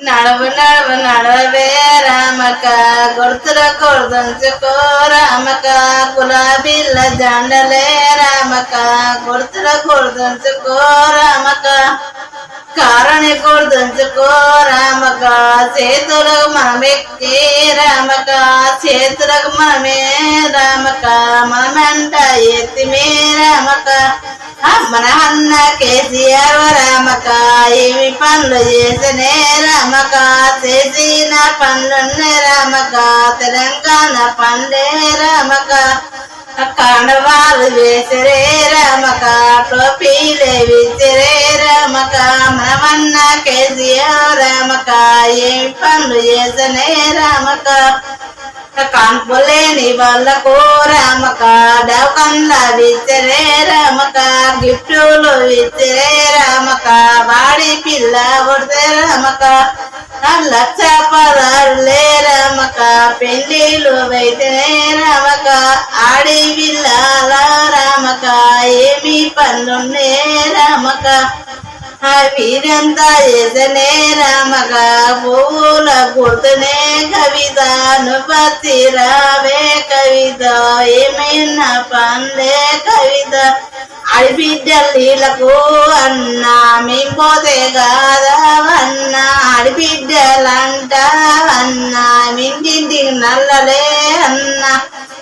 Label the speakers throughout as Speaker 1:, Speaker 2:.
Speaker 1: నడవ నడవ నడవే రామక గుర్తుల కొడుదంచుకో రామక గులాబీల జండలే రామక గుర్తుల కొడుదంచుకో రామక కారణి కొడుదంచుకో రామక చేతులకు మనమెక్కి రామక చేతులకు మనమే రామక మనమంట ఎత్తిమే రామక మన అన్న కేసీఆర్ రామక ఏమి పనులు చేసనే రామక చేసిన పనులున్నే రామక తెలంగాణ పండే రామక కండవాళ్ళు వేసరే రామక టోపీలే విసిరే రామక మనమన్న కేసీఆర్ రామక ఏమి పనులు చేసనే రామక కాన్పులేని వాళ్ళకు రామక డౌకన్ల విచ్చరే రామక గిఫ్టులు విచ్చరే రామక వాడి పిల్ల కొడితే రామక లక్ష పదారులే రామక పెళ్లిలు అయితేనే రామక ఆడి పిల్లల రామక ఏమి పనులున్నే రామక వీరంతా చేసనే రామక పువ్వుల గుర్తునే కవిత నువ్వతి రావే కవిత ఏమైనా పండే కవిత ఆడిబిడ్డలీలకు అన్నా మేము పోతే కాదవన్నా ఆడిబిడ్డలంట అన్నా మింటింటికి నల్లలే అన్నా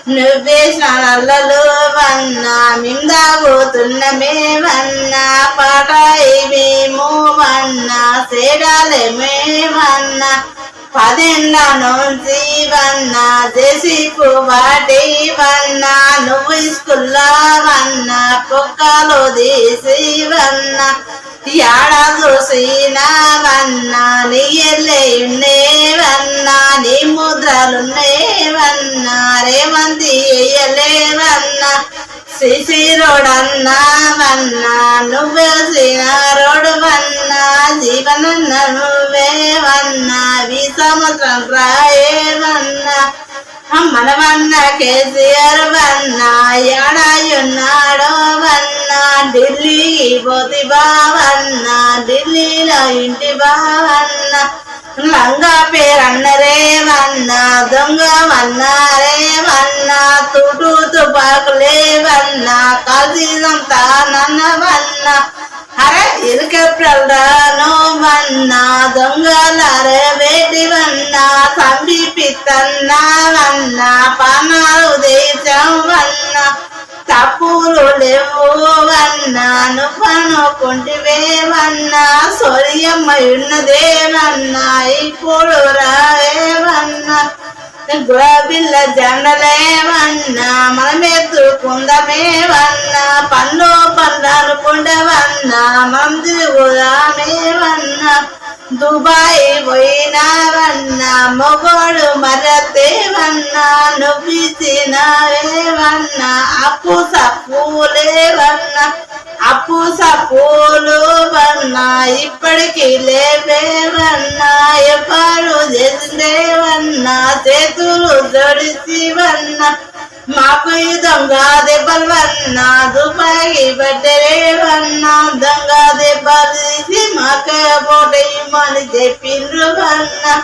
Speaker 1: నువ్వేసిన నల్లలు వన్నా మేము దాగుతున్నమేమన్నా పాట మేము వన్నా సేడాలే మేమన్నా 10 ఏళ్ళ నుంచి వన్నా జేసీపు వాటి వన్నా నువ్వు స్కూల్లో వన్నా పొక్కలు తీసి వన్నా యాడా చూసినా వన్నా నీ ఎల్లేవన్నా నీ ముద్రలున్నేవన్నా రేవంతి ఎయ్యలేవన్నా సిసి రోడన్నా వన్నా నువ్వేసిన రోడ్డు వన్నా జీవనన్న నువ్వే వన్నా ఈ సంవత్సరం రాయేవన్నా మనవన్న కేసీఆర్ వన్నా ఏడాయున్నాడో వన్నా ఢిల్లీకి పోతి బావన్నా ఢిల్లీలో ఇంటి బావన్నా లంగా పేరన్నరే వన్నా దొంగ వన్నారే వన్నా తుటు తుపాకులే వన్నా కాల్చిదంతా నన్న వన్నా అరే ఇరుకెప్పుడల్లానో వన్నా దొంగలారే వేటి వన్నా సంబి పిత్తన్నా వన్నా పానాలు దేశం వన్నా తప్పులు లేవు వన్నా నువ్వనుకుంటివే వన్నా సొరియమ్మ ఉన్నదే వన్నా ఇప్పుడు రావే వన్నా గులాబీల జెండలే వన్నా మనమెత్తుకుందమే వన్నా పన్ను పండాలనుకుండవన్నా మనం తిరుగుదామే వన్నా దుబాయ్ పోయినావన్నా మొగోడు మరతే వన్నా నువ్విచ్చినవే వన్నా అప్పు సప్పులేవన్నా అప్పు సప్పులు వన్నా ఇప్పటికి లేవేవన్నా ఎవ్వరు చేసిందేవన్నా చేతులు జడిసి వన్నా మాకు ఈ దొంగ దెబ్బలు వన్నా దుబాయి పడ్డరేవన్నా దొంగ దెబ్బలు తీసి మాకు పోటీ మని చెప్పిండ్రు వన్నా